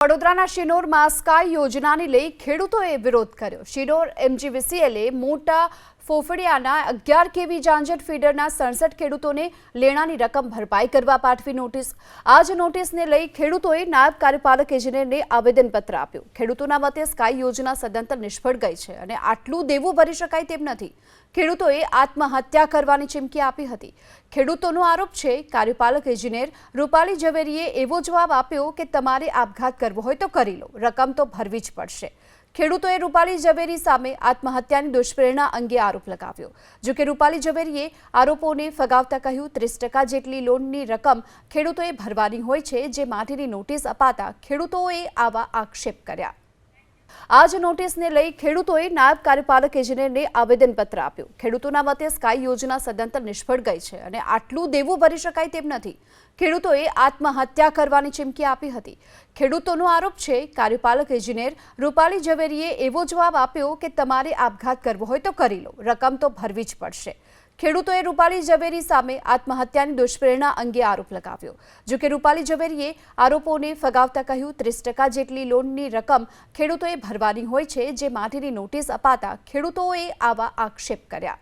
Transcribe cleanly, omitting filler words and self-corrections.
વડોદરાના શિનોરમાં સ્કાય યોજનાને લઈ ખેડૂતોએ વિરોધ કર્યો। શિનોર એમજીવીસીએલે મોટા ફોફડિયાના 11 કેવી ઝાંઝર ફીડરના 67 ખેડૂતોને લેણાની રકમ ભરપાઈ કરવા પાઠવી નોટિસ। આ જ નોટિસને લઈ ખેડૂતોએ નાયબ કાર્યપાલક ઇજનેરને આવેદનપત્ર આપ્યું। ખેડૂતોના મતે સ્કાય યોજના સદંતર નિષ્ફળ ગઈ છે અને આટલું દેવું ભરી શકાય તેમ નથી। ખેડૂતોએ આત્મહત્યા કરવાની ચીમકી આપી હતી। ખેડૂતોનો આરોપ છે કાર્યપાલક ઇજનેર રૂપાલી ઝવેરીએ એવો જવાબ આપ્યો કે તમારે આપઘાત કરવો હોય તો કરી લો, રકમ તો ભરવી જ પડશે। ખેડૂતોએ રૂપાલી ઝવેરી સામે આત્મહત્યાની દુષ્પ્રેરણા અંગે આરોપ લગાવ્યો। જો કે રૂપાલી ઝવેરીએ આરોપોને ફગાવતા કહ્યું 30% જેટલી લોનની રકમ ખેડૂતોએ ભરવાની હોય છે, જે માટેની નોટિસ અપાતા ખેડૂતોએ આવા આક્ષેપ કર્યા। આ જ નોટિસને લઈ ખેડૂતોએ નાયબ કાર્યપાલક ઇજનેરને આવેદનપત્ર આપ્યું। ખેડૂતોના મતે સ્કાય યોજના સદંતર નિષ્ફળ ગઈ છે અને આટલું દેવું ભરી શકાય તેમ નથી। ખેડૂતોએ આત્મહત્યા કરવાની ચીમકી આપી હતી। ખેડૂતોનો આરોપ છે કાર્યપાલક ઇજનેર રૂપાલી ઝવેરીએ એવો જવાબ આપ્યો કે તમારે આપઘાત કરવો હોય તો કરી લો, રકમ તો ભરવી જ પડશે। ખેડૂતોએ રૂપાલી ઝવેરી સામે આત્મહત્યાની દુષ્પ્રેરણા અંગે આરોપ લગાવ્યો। જો કે રૂપાલી ઝવેરીએ આરોપોને ફગાવતા કહ્યું 30% જેટલી લોનની રકમ ખેડૂતોએ ભરવાની હોય છે, જે માટેની નોટિસ અપાતા ખેડૂતોએ આવા આક્ષેપ કર્યા।